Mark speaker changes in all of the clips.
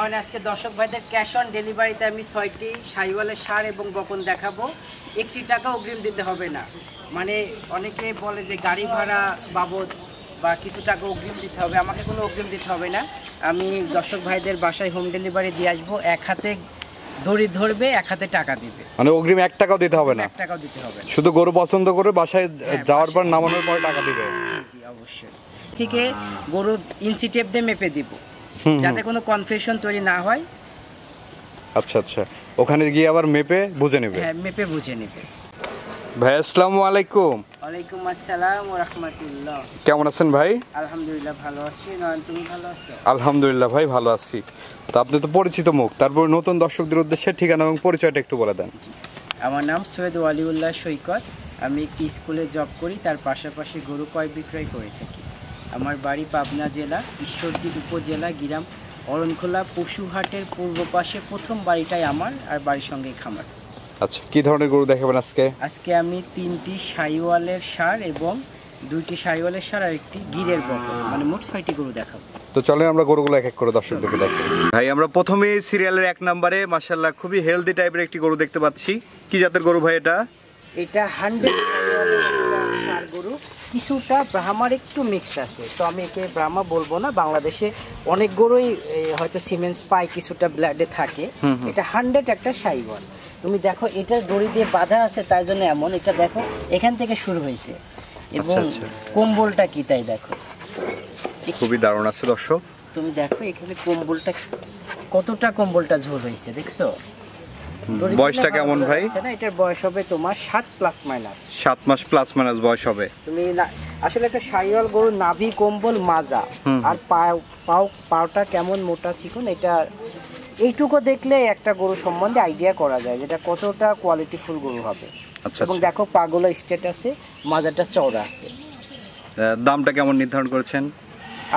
Speaker 1: কারণ আজকে দর্শক ভাইদের ক্যাশ অন ডেলিভারিতে আমি 6টি শাহিওয়ালের ষাঁড় এবং বকন দেখাবো। 1 টাকা অগ্রিম দিতে হবে না। মানে অনেকে বলে যে গাড়ি ভাড়া বাবদ বা কিছু টাকা অগ্রিম দিতে হবে, আমাকে কোনো অগ্রিম দিতে হবে না। আমি দর্শক ভাইদের বাসায় হোম ডেলিভারি দিয়ে আসবো। এক হাতে দড়ি ধরবে, এক হাতে টাকা দিবে,
Speaker 2: মানে অগ্রিম 1 টাকাও দিতে হবে না।
Speaker 1: 1 টাকাও দিতে হবে না,
Speaker 2: শুধু গরু পছন্দ করে বাসায় যাওয়ার পর নামানোর পর টাকা দিবে।
Speaker 1: জি জি অবশ্যই। ঠিক গরুর ইঞ্চি টেপ দিয়ে মেপে দিব যাতে কোনো কনফিউশন তৈরি না হয়।
Speaker 2: আচ্ছা আচ্ছা, ওখানে গিয়ে আবার মেপে বুঝে নেবে।
Speaker 1: হ্যাঁ, মেপে বুঝে নেবে।
Speaker 2: ভাই আসসালামু আলাইকুম।
Speaker 1: ওয়ালাইকুম আসসালাম ওয়া রাহমাতুল্লাহ।
Speaker 2: কেমন আছেন ভাই?
Speaker 1: আলহামদুলিল্লাহ ভালো আছি। নয়ন, তুমি ভালো আছো?
Speaker 2: আলহামদুলিল্লাহ ভাই ভালো আছি। তো আপনি তো পরিচিত মুখ, তারপর নতুন দর্শকদের উদ্দেশ্যে ঠিকানা এবং পরিচয়টা একটু বলে দেন।
Speaker 1: আমার নাম সৈয়দ ওয়ালিউল্লাহ সৈকত। আমি একটি স্কুলে জব করি, তার পাশাপাশি গরু ক্রয় বিক্রয় করে থাকি। আমার বাড়ি পাবনা জেলা ঈশ্বরদী উপজেলা গ্রাম অরণখোলা পশুহাটের পূর্ব পাশে প্রথম বাড়িটাই আমার, আর বাড়ির সঙ্গে খামার।
Speaker 2: আচ্ছা, কি ধরনের গরু দেখাবেন আজকে?
Speaker 1: আজকে আমি 3টি শাহিওয়ালের ষাঁড় এবং 2টি শাহিওয়ালের ষাঁড় আর একটি গিরের বকন, মানে মোট 6টি গরু দেখাবো।
Speaker 2: তো চলেন আমরা গরুগুলো এক এক করে দর্শকদেরকে দেখাই। ভাই আমরা প্রথমেই সিরিয়ালের 1 নম্বরে মাশাআল্লাহ খুবই হেলদি টাইপের একটি গরু দেখতে পাচ্ছি। কি জাতের গরু ভাই এটা?
Speaker 1: এটা 100 ষাঁড় গরু, কিছুটা ব্রাহ্মার একটু মিক্সড আছে। তো আমি একে ব্রাহ্মা বলবো না, বাংলাদেশে অনেক গরুই হয়তো সিমেন্স পায়, কিছুটা ব্লাডে থাকে। এটা 100 একটা শাহিওয়াল। তুমি দেখো এটা দড়ি দিয়ে বাঁধা আছে, তার জন্য এমন। এটা দেখো এখান থেকে শুরু হয়েছে, এবং কম্বলটা কি তাই দেখো,
Speaker 2: খুবই দারুণ আছে দর্শক।
Speaker 1: তুমি দেখো এখানে কম্বলটা কতটা, কম্বলটা ঝোল হয়েছে দেখছো।
Speaker 2: বয়সটা কেমন ভাই?
Speaker 1: এটার বয়স হবে তোমার 7 প্লাস মাইনাস
Speaker 2: 7 মাস প্লাস মাইনাস বয়স হবে।
Speaker 1: তুমি আসলে একটা শাহিওয়াল গরু নাভি কম্বল মাজা আর পাওটা কেমন মোটা চিকন, এটা এইটুকু দেখলে একটা গরু সম্বন্ধে আইডিয়া করা যায় যেটা কতটা কোয়ালিটিফুল গরু হবে।
Speaker 2: আচ্ছা,
Speaker 1: এবং দেখো পাগুলো স্ট্রেট আছে, মাজাটা চওড়া আছে।
Speaker 2: দামটা কেমন নির্ধারণ করেছেন?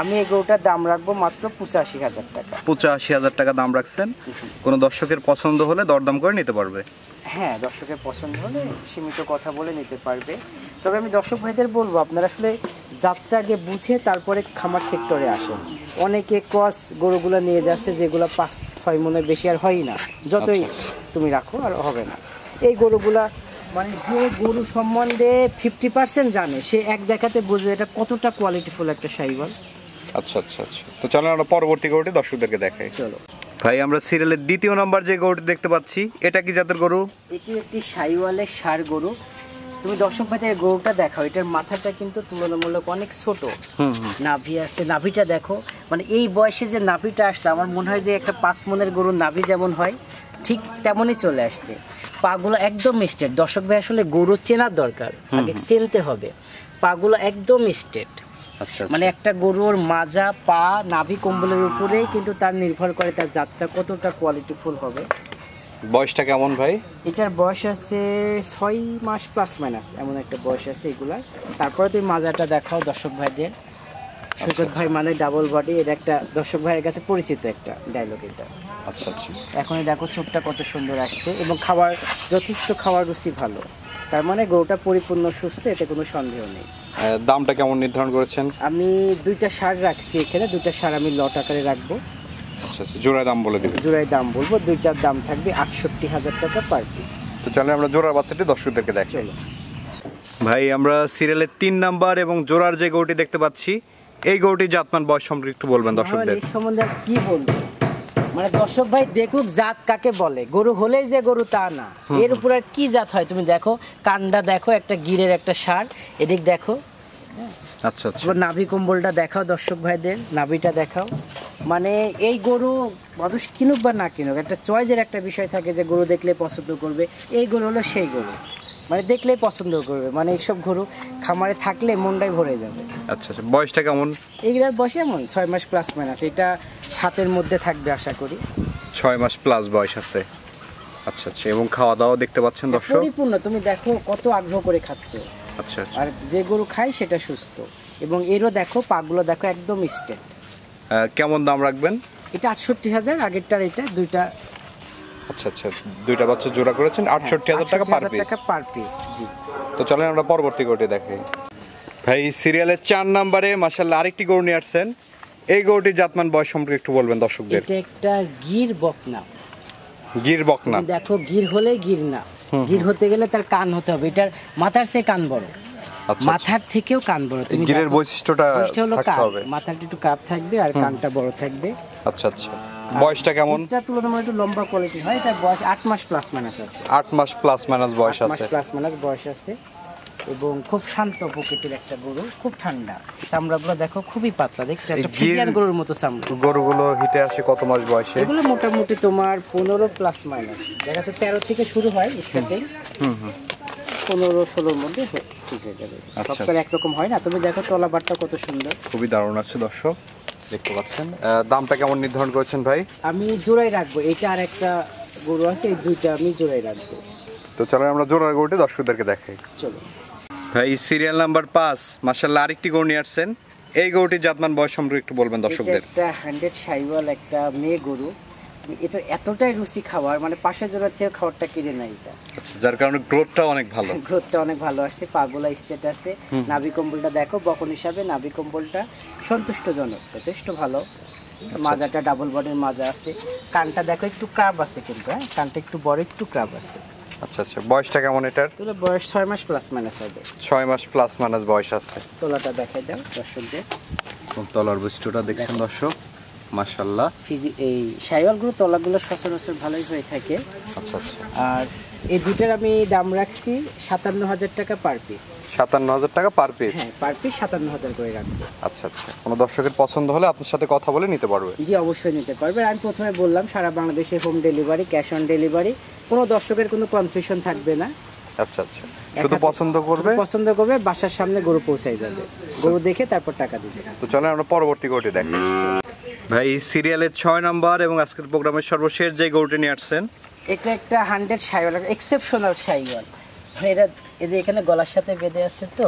Speaker 1: আমি এই গরুটার দাম রাখবো মাত্র 85,000 টাকা।
Speaker 2: 85,000 টাকা দাম রাখছেন। কোনো দর্শকের পছন্দ হলে দরদাম করে নিতে পারবে?
Speaker 1: হ্যাঁ, দর্শকের পছন্দ হলে সীমিত কথা বলে নিতে পারবে। তবে আমি দর্শক ভাইদের বলবো, আপনারা আসলে যাত্রা আগে বুঝে তারপরে খামার সেক্টরে আসেন। অনেকে ক্রস গরুগুলো নিয়ে যাচ্ছে যেগুলো 5-6 মনের বেশি আর হয় না, যতই তুমি রাখো আর হবে না। এই গরুগুলা মানে যে গরু সম্বন্ধে 50% জানে, সে এক দেখাতে বুঝবে এটা কতটা কোয়ালিটিফুল একটা শাহিওয়াল।
Speaker 2: আচ্ছা আচ্ছা আচ্ছা, তো চলেন আমরা পরবর্তী গরুটি দর্শকদেরকে দেখাই।
Speaker 1: চলো
Speaker 2: ভাই আমরা সিরিয়ালের 2য় নম্বর যে গরুটি দেখতে পাচ্ছি, এটা কি জাতের গরু?
Speaker 1: এটি একটি শাহিওয়ালের ষাঁড় গরু। তুমি দর্শক ভাইদের গরুটা দেখাও, এটার মাথাটা কিন্তু তুলনামূলক অনেক ছোট, নাভি আছে, নাভিটা দেখো। মানে এই বয়সে যে নাভিটা আসছে, আমার মনে হয় যে একটা 5 মনের গরুর নাভি যেমন হয় ঠিক তেমনই চলে আসছে। পাগুলো একদম স্ট্রেট। দর্শক ভাই আসলে গরু চেনার দরকার, আগে চিনতে হবে। পাগুলো একদম স্ট্রেট।
Speaker 2: আচ্ছা,
Speaker 1: মানে একটা গরুর মাজা, পা, নাভি কম্বলের উপরেই কিন্তু তার নির্ভর করে তার জাতটা কতটা কোয়ালিটিফুল হবে।
Speaker 2: বয়সটা কেমন ভাই?
Speaker 1: এটার বয়স আছে 6 মাস প্লাস মাইনাস, এমন একটা বয়স আছে এগুলার। তারপরে তুমি মাজাটা দেখাও দর্শক ভাইদের। সৈকত ভাই মানে ডাবল বডি, এটা একটা দর্শক ভাইয়ের কাছে পরিচিত একটা ডায়লগ এটা।
Speaker 2: আচ্ছা আচ্ছা,
Speaker 1: এখন দেখো চোখটা কত সুন্দর আসছে, এবং খাবার যথেষ্ট, খাওয়ার রুচি ভালো। তার মানে গরুটা পরিপূর্ণ সুস্থ, এতে কোনো সন্দেহ নেই।
Speaker 2: দামটা কেমন নির্ধারণ করেছেন?
Speaker 1: আমি 2টা ষাঁড় রাখছি এখানে, 2টা ষাঁড় আমি লট আকারে রাখবো।
Speaker 2: আচ্ছা আচ্ছা, জোড়ায় দাম বলে দিবেন?
Speaker 1: জোড়ায় দাম বলবো, 2টার দাম থাকবে 68,000 টাকা পার পিস।
Speaker 2: তো চলেন আমরা জোড়ার বাচ্চাটি দর্শকদেরকে দেখাই।
Speaker 1: চলো
Speaker 2: ভাই আমরা সিরিয়ালের 3 নাম্বার এবং জোড়ার যে গরুটি দেখতে পাচ্ছি, এই গরুটির জাতমান বয়স সম্পর্কে একটু বলবেন দর্শকদের?
Speaker 1: এই সম্বন্ধে আর কি বলবো, মানে দর্শক ভাই দেখুক জাত কাকে বলে। গরু হলেই যে গরু তা না, এর উপর আর কি জাত হয় তুমি দেখো। কান্ডা দেখো, একটা গিরের একটা ষাঁড়, এদিক দেখো।
Speaker 2: আচ্ছা আচ্ছা,
Speaker 1: নাভি কম্বলটা দেখাও দর্শক ভাইদের, নাভিটা দেখাও। মানে এই গরু মানুষ কিনুক বা না কিনুক, একটা চয়েসের একটা বিষয় থাকে যে গরু দেখলে পছন্দ করবে। এই গরু হলো সেই গরু, মানে দেখলেই পছন্দ করবে। মানে এইসব গরু খামারে থাকলে মনটাই ভরে যাবে।
Speaker 2: আচ্ছা আচ্ছা, বয়সটা কেমন?
Speaker 1: এইগুলার বয়স এমন 6 মাস প্লাস মাইনাস, এটা 7-এর মধ্যে থাকবে আশা করি।
Speaker 2: 6 মাস প্লাস বয়স আছে। আচ্ছা আচ্ছা, এবং খাওয়া দাওয়া দেখতে পাচ্ছেন দর্শক
Speaker 1: পরিপূর্ণ, তুমি দেখো কত আগ্রহ করে খাচ্ছে।
Speaker 2: আচ্ছা আচ্ছা,
Speaker 1: আর যে গরু খায় সেটা সুস্থ, এবং এরও দেখো পাগুলো দেখো একদম স্ট্রেট।
Speaker 2: কেমন দাম রাখবেন?
Speaker 1: এটা 68,000, আগেরটার এটা 2টা।
Speaker 2: আচ্ছা আচ্ছা, 2টা বাচ্চা জোড়া করেছেন 68,000 টাকা পার
Speaker 1: পিস। জি,
Speaker 2: তো চলেন আমরা পরবর্তী গরুটি দেখাই। ভাই সিরিয়ালের 4 নম্বরে মাশাআল্লাহ আরেকটি গরু নিয়ে আসছেন। এই গরুটির জাতমান বয়স সম্পর্কে একটু বলবেন দর্শকদের।
Speaker 1: এটা একটা গির বকনা।
Speaker 2: গির বকনা।
Speaker 1: দেখো গির হলে গির না, গির হতে গেলে তার কান হতে হবে, এটার মাথার চেয়ে কান বড়, মাথার থেকেও কান বড়। তুমি
Speaker 2: গিরের বৈশিষ্ট্যটা থাকতে হবে,
Speaker 1: মাথাটা একটু কাপ থাকবে আর কানটা বড় থাকবে।
Speaker 2: আচ্ছা আচ্ছা। বয়সটা কেমন?
Speaker 1: এটা তুলনামূলক একটু লম্বা কোয়ালিটি হয়। এটা বয়স 8 মাস প্লাস মাইনাস আছে।
Speaker 2: 8 মাস প্লাস মাইনাস বয়স
Speaker 1: 8 মাস
Speaker 2: আছে।
Speaker 1: প্লাস মাইনাস বয়স আছে এবং খুব শান্ত প্রকৃতির একটা গরু, খুব ঠান্ডা। চামড়াগুলো দেখো খুবই পাতলা, দেখছো একটা ফ্রিজিয়ান গরুর মতো চামড়া।
Speaker 2: গরুগুলো হিটে আসে কত মাস বয়সে?
Speaker 1: এগুলো মোটামুটি তোমার 15 প্লাস মাইনাস, দেখা যাচ্ছে 13 থেকে শুরু হয় স্টার্টিং। 15-16 মধ্যে ঠিক হয়ে যাবে। সবসময় একরকম হয় না। তুমি দেখো তলাবারটা কত সুন্দর,
Speaker 2: খুবই দারুণ আছে দর্শক, দেখতে পাচ্ছেন। দামটা কেমন নির্ধারণ করেছেন ভাই?
Speaker 1: আমি জোড়াই রাখবো, এটা আর একটা গরু আছে, এই দুইটা আমি জোড়াই রাখবো।
Speaker 2: তো চলো আমরা জোড়া গরুটি দর্শকদেরকে দেখাই।
Speaker 1: চলো
Speaker 2: ভাই, সিরিয়াল নাম্বার 5 মাশাআল্লাহ আরেকটি গরু নিয়ে আসছেন। এই গরুটির জাতমান বয়স সম্পর্কে একটু বলবেন দর্শকদের।
Speaker 1: এটা একটা 100 শাইওয়াল একটা মেয়ে গরু। এটা এতটাই রুচি খাওয়ার, মানে পাশে জোড়ার থেকে খাবারটা কিনে নেয় এটা।
Speaker 2: আচ্ছা, যার কারণে গ্রোথটা অনেক ভালো।
Speaker 1: গ্রোথটা অনেক ভালো আসছে, পাগুলা স্টেট আছে। নাভি কম্বলটা দেখো, বকন হিসাবে নাভি কম্বলটা সন্তুষ্টজনক, যথেষ্ট ভালো। মাজাটা ডাবল বডির মাজা আছে। কানটা দেখো একটু ক্রাব আছে, কিন্তু হ্যাঁ কানটা একটু বড়, একটু ক্রাব আছে।
Speaker 2: আচ্ছা আচ্ছা। বয়সটা কেমন এটার?
Speaker 1: এগুলো বয়স 6 মাস প্লাস মাইনাস হবে।
Speaker 2: 6 মাস প্লাস মাইনাস বয়স আছে।
Speaker 1: তোলাটা দেখাই দাও দর্শকদের।
Speaker 2: তলার বৈশিষ্ট্যটা দেখছেন দর্শক, মাশাআল্লাহ।
Speaker 1: এই শাইওয়ালগুলো তলাগুলো সচরাচর ভালোই হয়ে থাকে।
Speaker 2: আচ্ছা আচ্ছা।
Speaker 1: আর এই দুটার আমি দাম রাখছি 57,000 টাকা পার পিস।
Speaker 2: 57,000 টাকা পার পিস?
Speaker 1: হ্যাঁ, পার পিস 57,000 করে রাখবো।
Speaker 2: আচ্ছা আচ্ছা। কোনো দর্শকের পছন্দ হলে আপনার সাথে কথা বলে নিতে পারবে?
Speaker 1: জি, অবশ্যই নিতে পারবে। আমি প্রথমে বললাম সারা বাংলাদেশে home delivery, cash on delivery, কোনো দর্শকের কোনো কনফিউশন থাকবে না।
Speaker 2: আচ্ছা আচ্ছা। শুধু পছন্দ করবে, বাসার সামনে গরু পৌঁছাই যাবে, গরু দেখে তারপর টাকা দিবে। তো চলেন আমরা পরবর্তী গরুটি দেখি। ভাই, সিরিয়ালের 6 নাম্বার এবং আজকের প্রোগ্রামের সর্বশেষ যে গরুটি নিয়ে আসছেন,
Speaker 1: এটা একটা 100 শাইওয়াল, এক্সেপশনাল শাইওয়াল। এটা এই যে এখানে গলার সাথে বেঁধে আছে, তো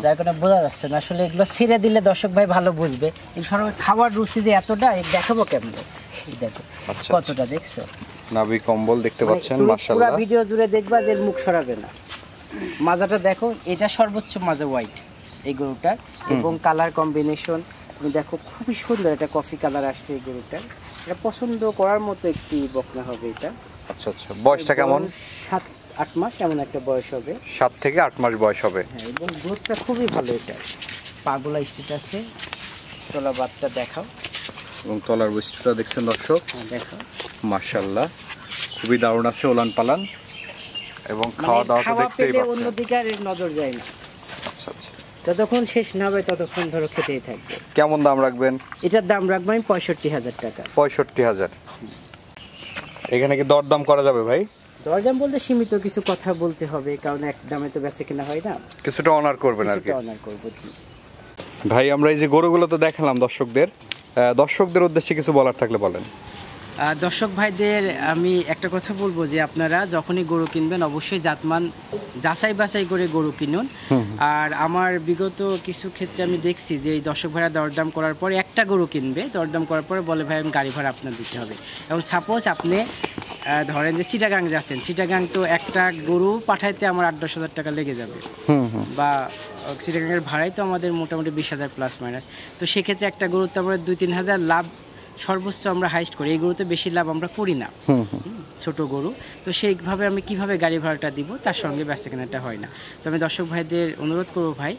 Speaker 1: যার কারণে বোঝা যাচ্ছে না। আসলে এগুলো ছেড়ে দিলে দর্শক ভাই ভালো বুঝবে। এই সর্ব খাবার রুচি যে এতটা, দেখাবো কেমন, দেখো কতটা, দেখছো
Speaker 2: নাভি কম্বল দেখতে পাচ্ছেন, মাশাআল্লাহ।
Speaker 1: পুরো ভিডিও জুড়ে দেখবা যে মুখ সরাবে না। মাজাটা দেখো, এটা সর্বোচ্চ মাজা হোয়াইট এই গরুটার, এবং কালার কম্বিনেশন তুমি দেখো খুবই সুন্দর। এটা কফি কালার আসছে এই গরুটার। এটা পছন্দ করার মতো একটি বকনা হবে এটা।
Speaker 2: আচ্ছা আচ্ছা। বয়সটা কেমন?
Speaker 1: 7-8 মাস এমন একটা বয়স হবে।
Speaker 2: 7 থেকে 8 মাস বয়স হবে।
Speaker 1: হ্যাঁ, এবং গ্রোথটা খুবই ভালো। এটা পাগুলা স্টেট আছে। তলা বাতটা দেখাও,
Speaker 2: এবং তলার বৈশিষ্ট্যটা দেখছেন দর্শক,
Speaker 1: হ্যাঁ দেখো,
Speaker 2: মাশাআল্লাহ খুবই দারুণ আছে, ওলান পালান এবং খাওয়া দাওয়া তো দেখতেই পাচ্ছেন।
Speaker 1: অন্যদিকে আর নজর যায় না।
Speaker 2: আচ্ছা আচ্ছা।
Speaker 1: যতক্ষণ শেষ না হবে ততক্ষণ ধরো খেতেই থাকবে।
Speaker 2: কেমন দাম রাখবেন?
Speaker 1: এটার দাম রাখবো আমি 65,000 টাকা।
Speaker 2: 65,000। এখানে কি দরদাম করা যাবে ভাই?
Speaker 1: দরদাম বলতে সীমিত কিছু কথা বলতে হবে, কারণ এক দামে তো বেচে কিনা হয় না।
Speaker 2: কিছুটা অনার করবেন আর কি?
Speaker 1: অনার করবো, জি।
Speaker 2: ভাই, আমরা এই যে গরুগুলো তো দেখালাম দর্শকদের উদ্দেশ্যে কিছু বলার থাকলে বলেন।
Speaker 1: দর্শক ভাইদের আমি একটা কথা বলবো যে আপনারা যখনই গরু কিনবেন অবশ্যই জাতমান যাচাই বাছাই করে গরু কিনুন। আর আমার বিগত কিছু ক্ষেত্রে আমি দেখছি যে এই দর্শক ভাইরা দরদাম করার পরে একটা গরু কিনবে, দরদাম করার পরে বলে ভাই আমি গাড়ি ভাড়া আপনার দিতে হবে। এবং সাপোজ আপনি ধরেন যে চিটাগাং যাচ্ছেন, চিটাগাং তো একটা গরু পাঠাইতে আমার 8-10 হাজার টাকা লেগে যাবে, বা চিটাগাংয়ের ভাড়াই তো আমাদের মোটামুটি 20,000 প্লাস মাইনাস। তো সেক্ষেত্রে একটা গরু তো আমরা 2-3 হাজার লাভ সর্বোচ্চ আমরা হাইস্ট করি। এই গরুতে বেশি লাভ আমরা করি না, ছোট গরু। তো সেইভাবে আমি কিভাবে গাড়ি ভাড়াটা দিব, তার সঙ্গে বেচাকেনাটা হয় না। তো আমি দর্শক ভাইদের অনুরোধ করবো, ভাই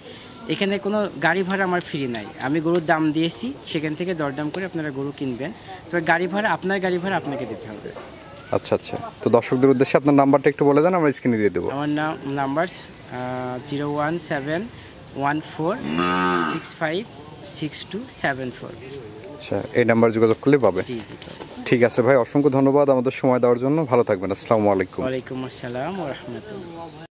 Speaker 1: এখানে কোনো গাড়ি ভাড়া আমার ফ্রি নাই। আমি গরুর দাম দিয়েছি, সেখান থেকে দরদাম করে আপনারা গরু কিনবেন। তবে গাড়ি ভাড়া আপনাকে দিতে হবে।
Speaker 2: আচ্ছা আচ্ছা। তো দর্শকদের উদ্দেশ্যে আপনার নাম্বারটা একটু বলে দেন, আমরা স্ক্রিনে দিয়ে দেবো।
Speaker 1: আমার নাম্বার 01714656274।
Speaker 2: আচ্ছা, এই নাম্বার যোগাযোগ করলে পাবে।
Speaker 1: জি জি।
Speaker 2: ঠিক আছে ভাই, অসংখ্য ধন্যবাদ আমাদের সময় দেওয়ার জন্য। ভালো থাকবেন। আসসালামু আলাইকুম।
Speaker 1: ওয়ালাইকুম আসসালাম ওয়া রাহমাতুল্লাহ।